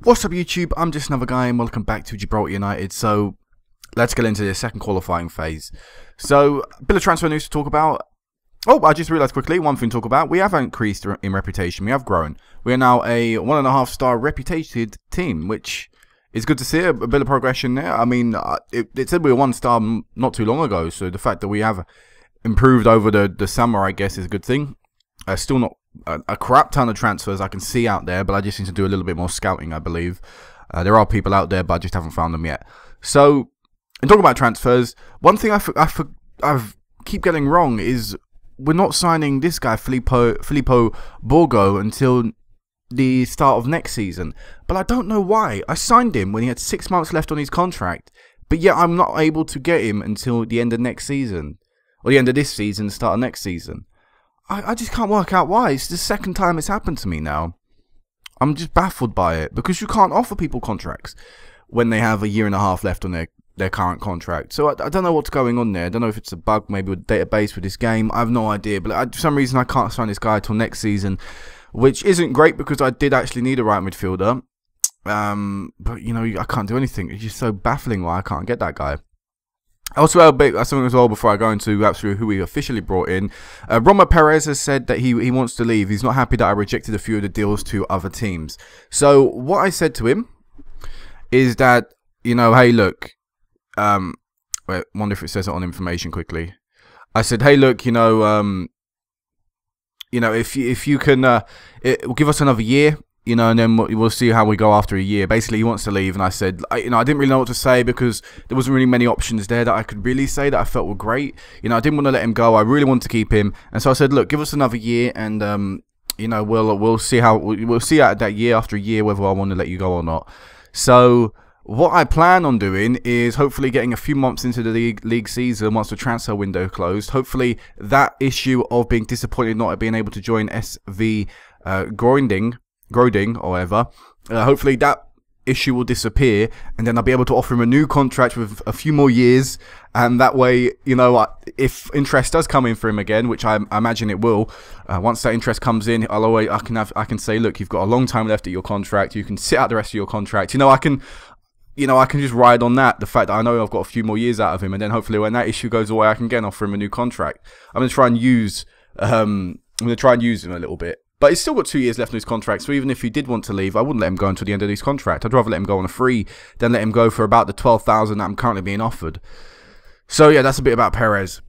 What's up YouTube, I'm just another guy and welcome back to Gibraltar United. So let's get into the second qualifying phase. So a bit of transfer news to talk about. Oh, I just realised quickly, one thing to talk about. We have increased in reputation, we have grown. We are now a 1.5-star reputed team, which is good to see, a bit of progression there. I mean, it said we were 1 star not too long ago, so the fact that we have improved over the summer, I guess, is a good thing. Still not a crap ton of transfers I can see out there, but I just need to do a little bit more scouting, I believe. There are people out there, but I just haven't found them yet. So, in talking about transfers, one thing I keep getting wrong is we're not signing this guy, Filippo Borgo, until the start of next season. But I don't know why. I signed him when he had 6 months left on his contract, but yet I'm not able to get him until the end of next season. Or the end of this season, start of next season. I just can't work out why. It's the second time it's happened to me now. I'm just baffled by it, because you can't offer people contracts when they have a 1.5 years left on their current contract. So I don't know what's going on there. I don't know if it's a bug maybe with the database with this game. I have no idea. But for some reason I can't sign this guy till next season, which isn't great because I did actually need a right midfielder. But, you know, I can't do anything. It's just so baffling why I can't get that guy. Also, a bit something as well before I go into absolutely who we officially brought in. Roma Perez has said that he wants to leave. He's not happy that I rejected a few of the deals to other teams. So what I said to him is that, you know, hey, look, wait, wonder if it says it on information quickly. I said, hey, look, you know, if you can, give us another year. You know, and then we'll see how we go after a year. Basically, he wants to leave, and I said, I didn't really know what to say because there wasn't really many options there that I could really say that I felt were great. You know, I didn't want to let him go. I really wanted to keep him, and so I said, look, give us another year, and you know, we'll see how we'll see out that year after a year whether I want to let you go or not. So what I plan on doing is hopefully getting a few months into the league season once the transfer window closed. Hopefully, that issue of being disappointed not being able to join SV Groding or whatever, hopefully that issue will disappear, and then I'll be able to offer him a new contract with a few more years, and that way, you know, if interest does come in for him again, which I imagine it will, once that interest comes in, I can say, look, you've got a long time left at your contract, you can sit out the rest of your contract, you know, I can just ride on that, the fact that I know I've got a few more years out of him, and then hopefully when that issue goes away, I can again offer him a new contract. I'm going to try and use him a little bit. But he's still got 2 years left on his contract, so even if he did want to leave, I wouldn't let him go until the end of his contract. I'd rather let him go on a free than let him go for about the 12,000 that I'm currently being offered. So yeah, that's a bit about Perez.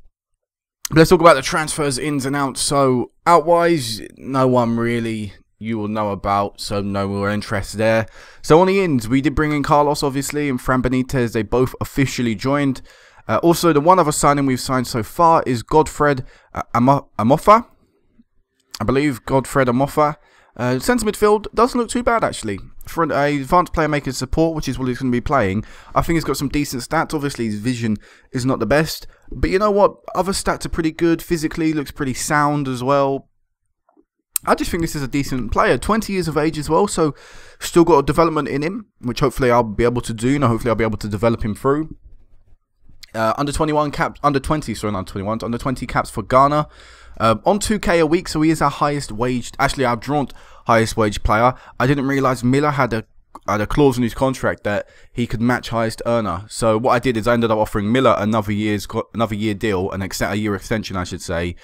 But let's talk about the transfers ins and outs. So out-wise, no one really you will know about, so no more interest there. So on the ins, we did bring in Carlos, obviously, and Fran Benitez. They both officially joined. Also, the one other signing we've signed so far is Godfred Amofa. I believe Godfred Amofa. Centre midfield doesn't look too bad, actually. For an advanced player making support, which is what he's going to be playing, I think he's got some decent stats. Obviously, his vision is not the best. But you know what? Other stats are pretty good. Physically, looks pretty sound as well. I just think this is a decent player. 20 years of age as well, so still got a development in him, which hopefully I'll be able to do. You know, hopefully I'll be able to develop him through. Under 20 caps for Ghana. On 2k a week, so he is our highest waged, actually our drawn highest waged player. I didn't realise Miller had a clause in his contract that he could match highest earner. So what I did is I ended up offering Miller another year deal, a year extension, I should say.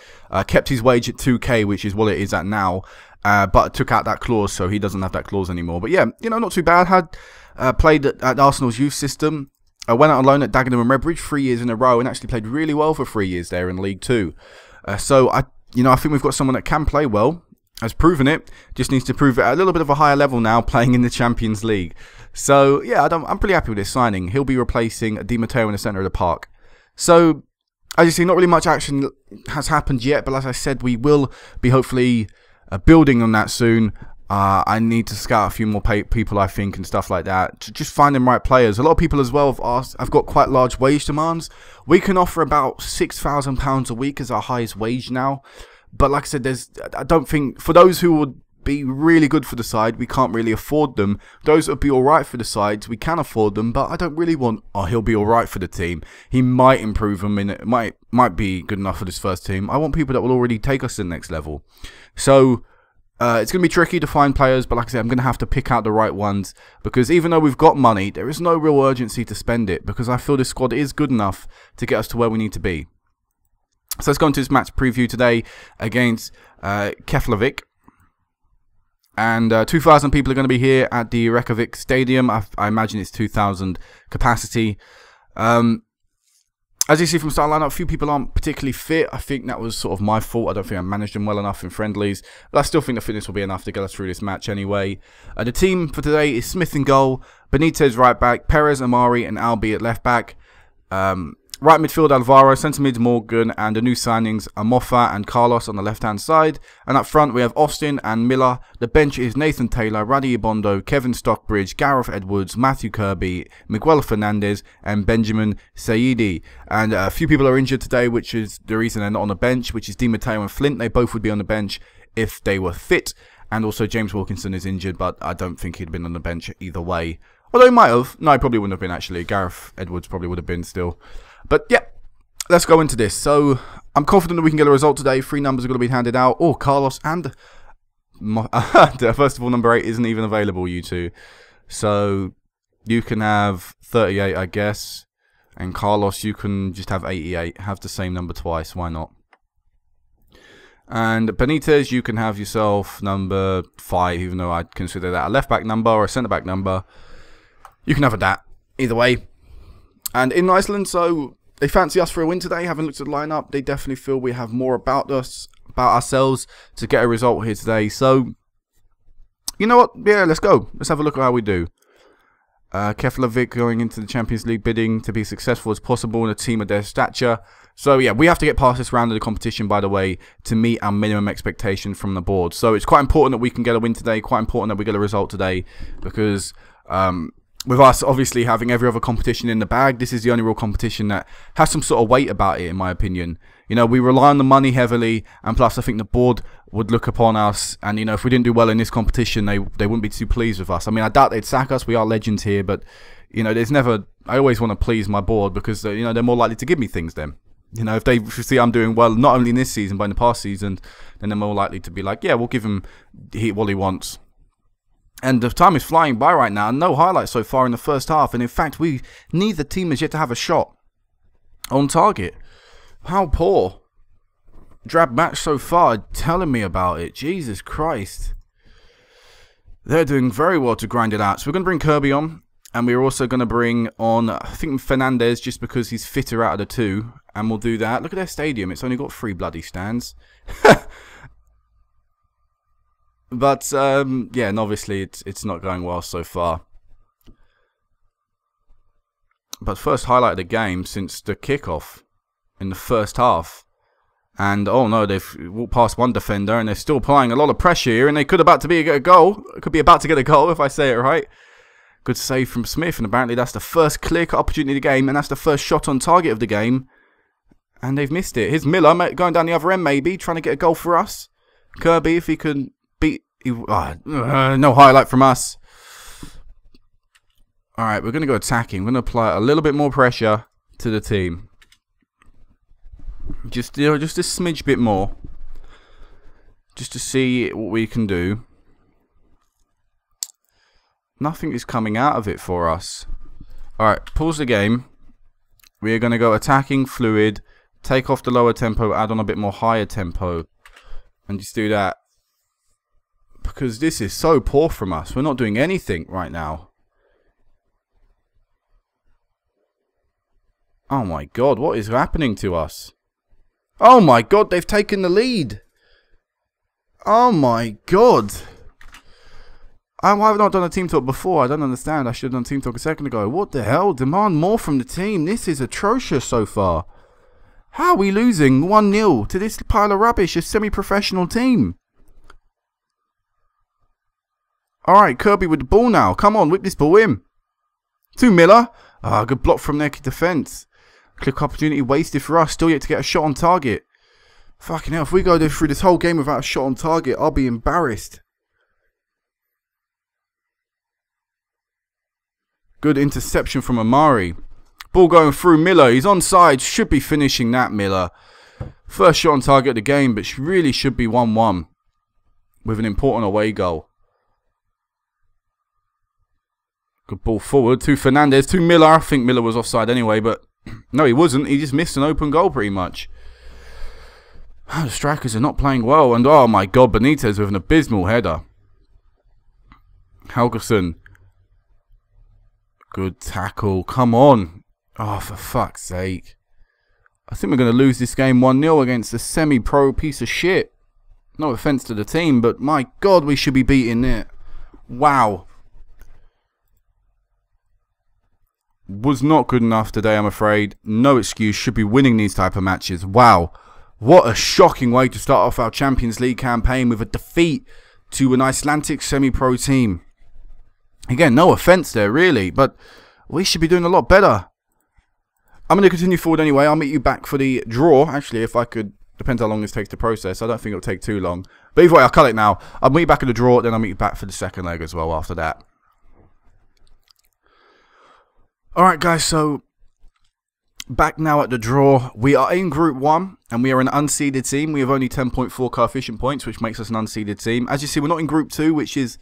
Kept his wage at 2k, which is what it is at now, but took out that clause, so he doesn't have that clause anymore. But yeah, you know, not too bad. Had played at Arsenal's youth system. I went out on loan at Dagenham and Redbridge 3 years in a row, and actually played really well for 3 years there in League 2. So I think we've got someone that can play well, has proven it, just needs to prove it at a little bit of a higher level now, playing in the Champions League. So yeah, I'm pretty happy with this signing. He'll be replacing Di Matteo in the centre of the park. So as you see, not really much action has happened yet, but as I said, we will be hopefully building on that soon. I need to scout a few more people, I think, and stuff like that, to just find them right players. A lot of people as well have asked, I've got quite large wage demands. We can offer about £6,000 a week as our highest wage now. But like I said, I don't think, for those who would be really good for the side, we can't really afford them. Those that would be alright for the sides, we can afford them, but I don't really want, oh, he'll be alright for the team. He might improve them, and it might be good enough for this first team. I want people that will already take us to the next level. So It's going to be tricky to find players, but like I said, I'm going to have to pick out the right ones, because even though we've got money, there is no real urgency to spend it, because I feel this squad is good enough to get us to where we need to be. So let's go into this match preview today against Keflavik. And 2,000 people are going to be here at the Reykjavik Stadium. I imagine it's 2,000 capacity. As you see from start lineup, a few people aren't particularly fit. I think that was sort of my fault. I don't think I managed them well enough in friendlies. But I still think the fitness will be enough to get us through this match anyway. The team for today is Smith in goal, Benitez right back, Perez, Amari and Albi at left back. Right midfield Alvaro, centre mid Morgan, and the new signings Amofa and Carlos on the left hand side. And up front we have Austin and Miller. The bench is Nathan Taylor, Radi Ibondo, Kevin Stockbridge, Gareth Edwards, Matthew Kirby, Miguel Fernandez and Benjamin Saidi. And a few people are injured today, which is the reason they're not on the bench, which is Di Matteo and Flint. They both would be on the bench if they were fit. And also James Wilkinson is injured, but I don't think he'd been on the bench either way. Although he might have. No, he probably wouldn't have been actually. Gareth Edwards probably would have been still. But yeah, let's go into this. So I'm confident that we can get a result today. 3 numbers are going to be handed out. Oh, Carlos and first of all, number 8 isn't even available, you two. So you can have 38, I guess. And Carlos, you can just have 88. Have the same number twice. Why not? And Benitez, you can have yourself number 5, even though I'd consider that a left back number or a centre back number. You can have a that. Either way. And in Iceland, so they fancy us for a win today. Having looked at the lineup, they definitely feel we have more about us, about ourselves, to get a result here today. So, you know what? Yeah, let's go. Let's have a look at how we do. Keflavik going into the Champions League bidding to be successful as possible in a team of their stature. So yeah, we have to get past this round of the competition, by the way, to meet our minimum expectation from the board. So it's quite important that we can get a win today. Quite important that we get a result today, because with us obviously having every other competition in the bag, this is the only real competition that has some sort of weight about it, in my opinion. You know, we rely on the money heavily, and plus I think the board would look upon us, and you know, if we didn't do well in this competition, they wouldn't be too pleased with us. I mean, I doubt they'd sack us. We are legends here, but you know, there's never. I always want to please my board, because you know, they're more likely to give me things then. You know, if they see I'm doing well, not only in this season but in the past season, then they're more likely to be like, yeah, we'll give him what he wants. And the time is flying by right now. No highlights so far in the first half. And in fact, neither team has yet to have a shot on target. How poor. Drab match so far. Telling me about it. Jesus Christ. They're doing very well to grind it out. So we're going to bring Kirby on. And we're also going to bring on, I think, Fernandez, just because he's fitter out of the 2. And we'll do that. Look at their stadium. It's only got 3 bloody stands. But, yeah, and obviously it's not going well so far. But first highlight of the game since the kickoff in the first half. And, oh no, they've walked past one defender and they're still applying a lot of pressure here. And they could about to get a goal. Could be about to get a goal if I say it right. Good save from Smith. And apparently that's the first clear-cut opportunity of the game. And that's the first shot on target of the game. And they've missed it. Here's Miller going down the other end maybe, trying to get a goal for us. Kirby, if he can beat... no highlight from us. Alright, we're going to go attacking. We're going to apply a little bit more pressure to the team. Just, you know, just a smidge bit more. Just to see what we can do. Nothing is coming out of it for us. Alright, pause the game. We are going to go attacking, fluid, take off the lower tempo, add on a bit more higher tempo. And just do that. Because this is so poor from us. We're not doing anything right now. Oh my god, what is happening to us? Oh my god, they've taken the lead. Oh my god. Why have I not done a team talk before? I don't understand. I should have done team talk a second ago. What the hell? Demand more from the team. This is atrocious so far. How are we losing 1-0 to this pile of rubbish, a semi-professional team? Alright, Kirby with the ball now. Come on, whip this ball in. To Miller. Ah, good block from their defence. Click opportunity wasted for us. Still yet to get a shot on target. Fucking hell, if we go through this whole game without a shot on target, I'll be embarrassed. Good interception from Amari. Ball going through Miller. He's onside. Should be finishing that, Miller. First shot on target of the game, but really should be 1-1. with an important away goal. Good ball forward to Fernandez, to Miller. I think Miller was offside anyway, but no, he wasn't. He just missed an open goal pretty much. The strikers are not playing well. And oh my God, Benitez with an abysmal header. Helgeson. Good tackle. Come on. Oh, for fuck's sake. I think we're going to lose this game 1-0 against a semi-pro piece of shit. No offence to the team, but my God, we should be beating it. Wow. Was not good enough today, I'm afraid. No excuse. Should be winning these type of matches. Wow. What a shocking way to start off our Champions League campaign with a defeat to an Icelandic semi-pro team. Again, no offence there, really, but we should be doing a lot better. I'm going to continue forward anyway. I'll meet you back for the draw. Actually, if I could, depends how long this takes to process. I don't think it'll take too long. But either way, I'll cut it now. I'll meet you back at the draw, then I'll meet you back for the second leg as well after that. Alright guys, so back now at the draw. We are in Group 1 and we are an unseeded team. We have only 10.4 coefficient points, which makes us an unseeded team. As you see, we're not in Group 2, which is...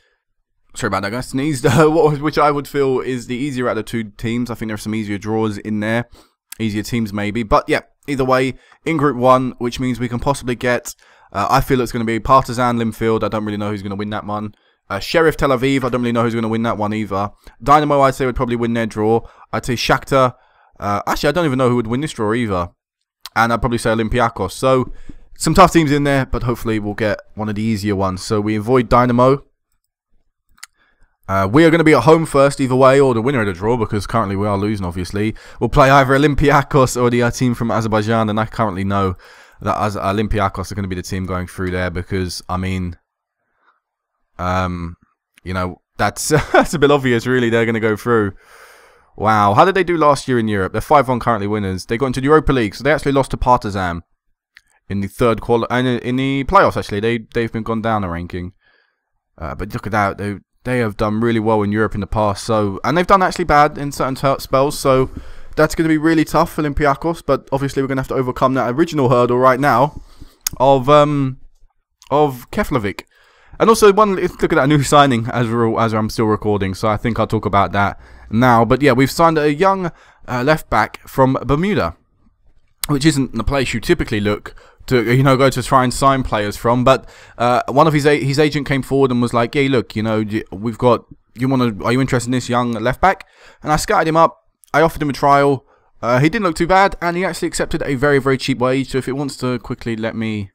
Sorry about that, guys. Sneezed. Which I would feel is the easier out of the two teams. I think there are some easier draws in there. Easier teams maybe. But yeah, either way, in Group 1, which means we can possibly get... I feel it's going to be Partizan Linfield. I don't really know who's going to win that one. Sheriff Tel Aviv, I don't really know who's going to win that one either. Dynamo, I'd say, would probably win their draw. I'd say Shakhtar. Actually, I don't even know who would win this draw either. And I'd probably say Olympiacos. So, some tough teams in there, but hopefully we'll get one of the easier ones. So, we avoid Dynamo. We are going to be at home first either way, or the winner of the draw, because currently we are losing, obviously. We'll play either Olympiacos or the team from Azerbaijan, and I currently know that Olympiacos are going to be the team going through there, because, I mean... you know, that's a bit obvious, really. They're going to go through. Wow, how did they do last year in Europe? They're 5-1 currently winners. They got into the Europa League, so they actually lost to Partizan in the third in the playoffs. Actually, they've been gone down a ranking. But look at that, they have done really well in Europe in the past. So, and they've done actually bad in certain spells. So that's going to be really tough for Olympiacos. But obviously, we're going to have to overcome that original hurdle right now of Keflavik. And also, look at that new signing as I'm still recording, so I think I'll talk about that now. But yeah, we've signed a young left back from Bermuda, which isn't the place you typically look to, go to try and sign players from. But one of his agent came forward and was like, "Yeah, look, we've got. Are you interested in this young left back?" And I scouted him up. I offered him a trial. He didn't look too bad, and he actually accepted a very, very cheap wage. So if it wants to quickly let me.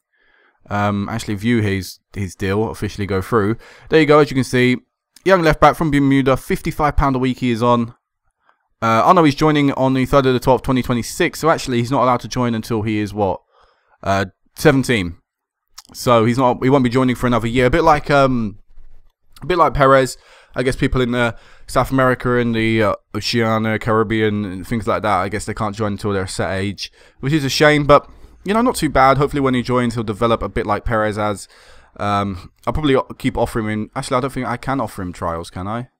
Actually view his deal officially go through. There you go, as you can see, young left back from Bermuda, £55 a week he is on. Oh no, he's joining on the 3rd of the 12th, 2026. So actually, he's not allowed to join until he is what, 17. So he won't be joining for another year. A bit like Perez. I guess people in South America and the Oceania, Caribbean, and things like that. I guess they can't join until they're a set age, which is a shame, but. Not too bad. Hopefully when he joins, he'll develop a bit like Perez has. I'll probably keep offering him... Actually, I don't think I can offer him trials, can I?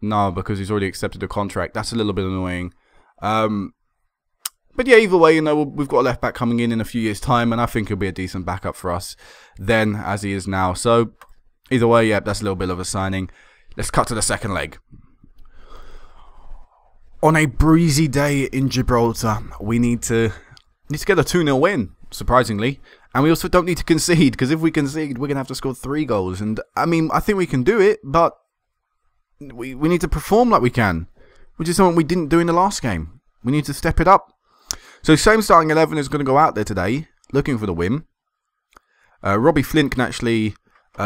No, because he's already accepted a contract. That's a little bit annoying. But yeah, either way, we've got a left back coming in a few years' time, and I think he'll be a decent backup for us then, as he is now. So, either way, yeah, that's a little bit of a signing. Let's cut to the second leg. On a breezy day in Gibraltar, we need to get a 2-0 win, surprisingly. And we also don't need to concede, because if we concede, we're going to have to score 3 goals. And, I mean, I think we can do it, but we need to perform like we can, which is something we didn't do in the last game. We need to step it up. So, same starting 11 is going to go out there today, looking for the win. Robbie Flint can actually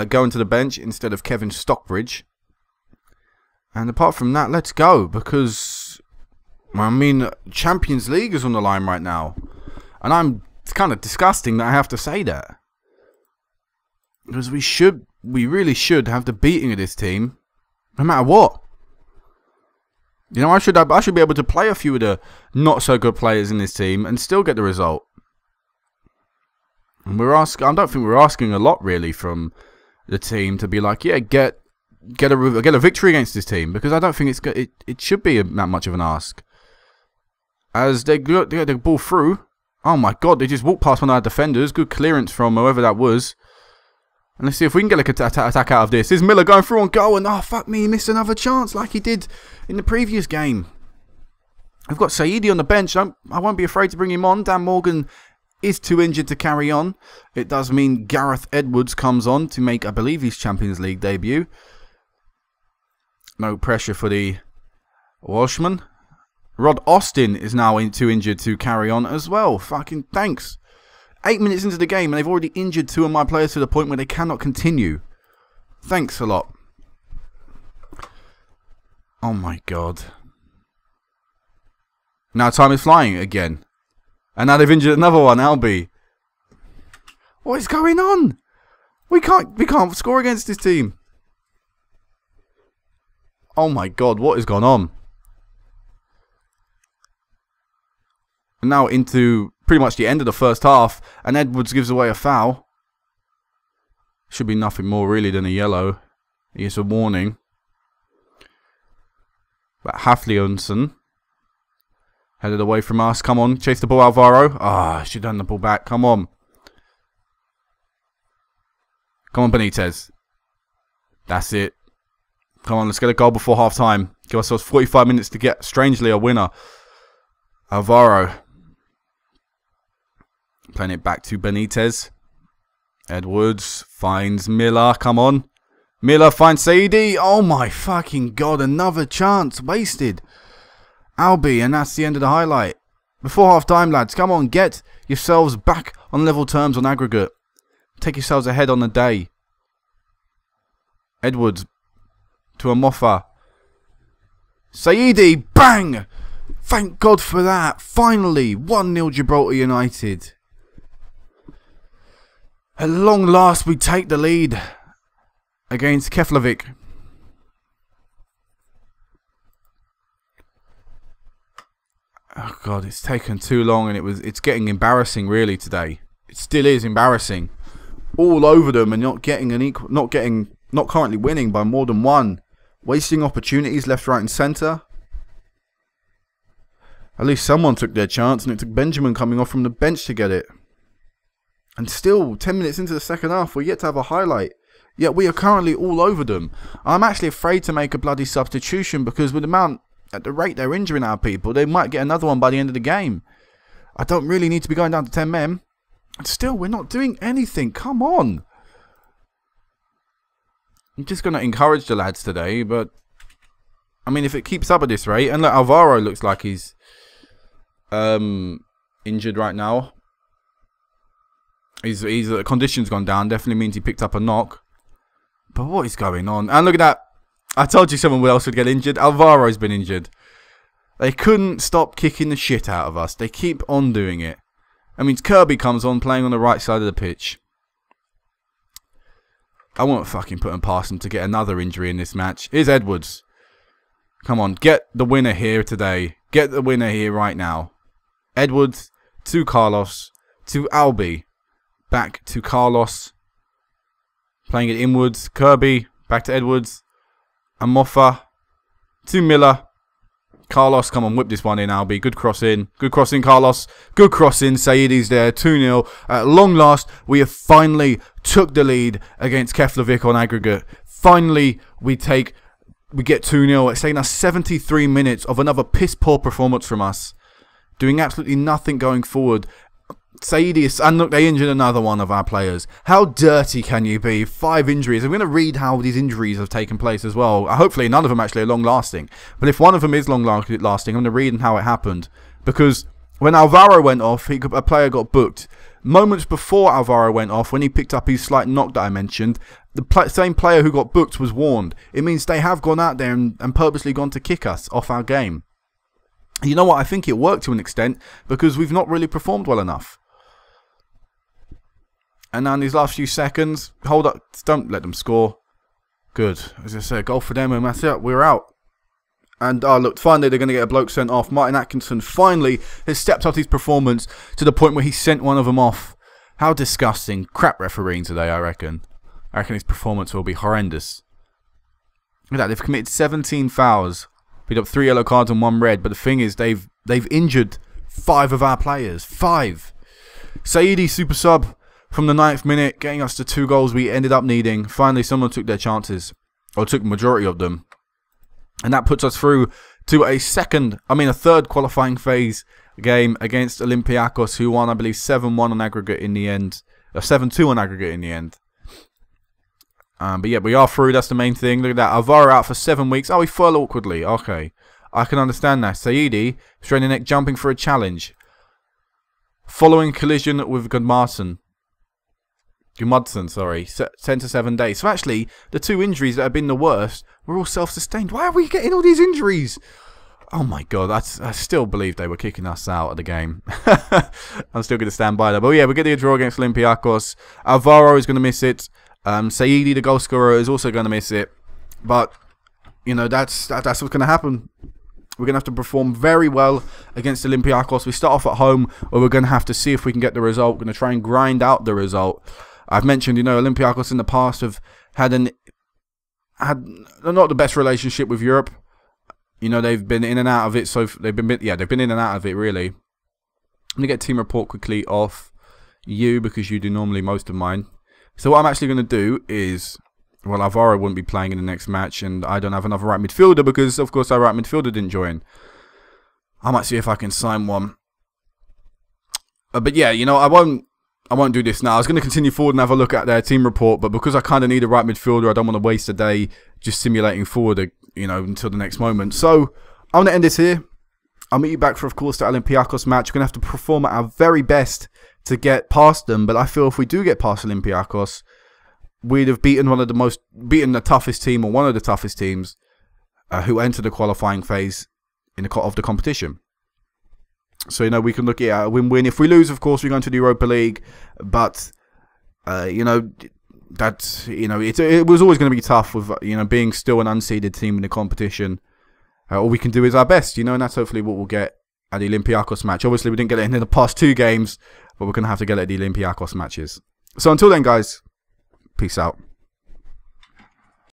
go into the bench instead of Kevin Stockbridge. And apart from that, let's go, because, I mean, Champions League is on the line right now. And it's kind of disgusting that I have to say that. Because we really should have the beating of this team, no matter what. I should be able to play a few of the not so good players in this team and still get the result. And I don't think we're asking a lot really from the team to be like, yeah, get a victory against this team, because I don't think it should be that much of an ask. As they get the ball through. Oh my God, they just walked past one of our defenders. Good clearance from whoever that was. And let's see if we can get a attack out of this. Is Miller going through on goal? And oh, fuck me, he missed another chance like he did in the previous game. We've got Saidi on the bench. I won't be afraid to bring him on. Dan Morgan is too injured to carry on. It does mean Gareth Edwards comes on to make, I believe, his Champions League debut. No pressure for the Welshman. Rod Austin is now too injured to carry on as well. Fucking thanks. 8 minutes into the game and they've already injured 2 of my players to the point where they cannot continue. Thanks a lot. Oh my god. Now time is flying again. And now they've injured another one, Albie. What is going on? We can't score against this team. Oh my god, what has gone on? And now into pretty much the end of the first half, and Edwards gives away a foul. Should be nothing more really than a yellow. It's a warning. But Hafleonson headed away from us. Come on, chase the ball, Alvaro. Ah, should have done the ball back. Come on. Come on, Benitez. That's it. Come on, let's get a goal before half time. Give ourselves 45 minutes to get, strangely, a winner. Alvaro. Playing it back to Benitez. Edwards finds Miller. Come on. Miller finds Saidi. Oh my fucking god. Another chance wasted. Albie, and that's the end of the highlight. Before half time, lads. Come on. Get yourselves back on level terms on aggregate. Take yourselves ahead on the day. Edwards to Amofa. Saidi. Bang. Thank God for that. Finally. 1-0 Gibraltar United. At long last, we take the lead against Keflavik. Oh God, it's taken too long, and it's getting embarrassing really today. It still is embarrassing. All over them, and not currently winning by more than one. Wasting opportunities left, right, and centre. At least someone took their chance, and it took Benjamin coming off from the bench to get it. And still, 10 minutes into the second half, we're yet to have a highlight. Yet we are currently all over them. I'm actually afraid to make a bloody substitution because with the amount, at the rate they're injuring our people, they might get another one by the end of the game. I don't really need to be going down to 10 men. And still, we're not doing anything. Come on. I'm just going to encourage the lads today, but I mean, if it keeps up at this rate, and look, Alvaro looks like he's injured right now. His condition's gone down. Definitely means he picked up a knock. But what is going on? And look at that. I told you someone else would get injured. Alvaro's been injured. They couldn't stop kicking the shit out of us. They keep on doing it. That means Kirby comes on playing on the right side of the pitch. I won't fucking put him past him to get another injury in this match. Here's Edwards. Come on, get the winner here today. Get the winner here right now. Edwards to Carlos to Albie. Back to Carlos. Playing it inwards. Kirby. Back to Edwards. Amofa. To Miller. Carlos, come on, whip this one in, Albie. Good cross in. Good cross in, Carlos. Good cross in. Saidi's there. 2-0. At long last, we have finally took the lead against Keflavik on aggregate. Finally, we get 2-0. It's taken us 73 minutes of another piss-poor performance from us. Doing absolutely nothing going forward. Saidi, and look, they injured another one of our players. How dirty can you be? 5 injuries. I'm going to read how these injuries have taken place as well. Hopefully none of them actually are long-lasting. But if one of them is long-lasting, I'm going to read how it happened. Because when Alvaro went off, a player got booked. Moments before Alvaro went off, when he picked up his slight knock that I mentioned, the same player who got booked was warned. It means they have gone out there and purposely gone to kick us off our game. You know what? I think it worked to an extent because we've not really performed well enough. And now in these last few seconds, hold up, don't let them score. Good. As I said, goal for them and that's it, we're out. And look, finally they're going to get a bloke sent off. Martin Atkinson finally has stepped up his performance to the point where he sent one of them off. How disgusting. Crap refereeing today, I reckon. I reckon his performance will be horrendous. Look at that, they've committed 17 fouls. Picked up 3 yellow cards and 1 red. But the thing is, they've injured 5 of our players. 5. Saidi, super sub. from the 9th minute, getting us to 2 goals we ended up needing. Finally, someone took their chances, or took the majority of them. And that puts us through to a third qualifying phase game against Olympiacos, who won, I believe, 7-1 on aggregate in the end. 7-2 on aggregate in the end. But yeah, we are through. That's the main thing. Look at that. Alvaro out for 7 weeks. Oh, he fell awkwardly. Okay. I can understand that. Saidi, straining neck, jumping for a challenge. Following collision with Gudmarsson, sorry. 10 to 7 days. So actually, the 2 injuries that have been the worst were all self-sustained. Why are we getting all these injuries? Oh my god, I still believe they were kicking us out of the game. I'm still going to stand by that. But yeah, we're getting a draw against Olympiacos. Alvaro is going to miss it. Saidi, the goal scorer, is also going to miss it. But, you know, that's what's going to happen. We're going to have to perform very well against Olympiacos. We start off at home, or we're going to have to see if we can get the result. We're going to try and grind out the result. I've mentioned, you know, Olympiacos in the past have had not the best relationship with Europe. You know, they've been in and out of it. So they've been in and out of it, really. I'm going to get team report quickly off you, because you do normally most of mine. So what I'm actually going to do is, well, Alvaro wouldn't be playing in the next match, and I don't have another right midfielder because, of course, our right midfielder didn't join. I might see if I can sign one. But yeah, you know, I won't do this now. I was going to continue forward and have a look at their team report, but because I kind of need a right midfielder, I don't want to waste a day just simulating forward, you know, until the next moment. So I'm going to end this here. I'll meet you back for, of course, the Olympiacos match. We're going to have to perform at our very best to get past them, but I feel if we do get past Olympiacos, we'd have beaten the toughest team, or one of the toughest teams who entered the qualifying phase of the competition. So, you know, we can look at a win-win. If we lose, of course, we're going to the Europa League. But, you know, it was always going to be tough with, you know, being still an unseeded team in the competition. All we can do is our best, you know, and that's hopefully what we'll get at the Olympiacos match. Obviously, we didn't get it in the past 2 games, but we're going to have to get it at the Olympiacos matches. So until then, guys, peace out.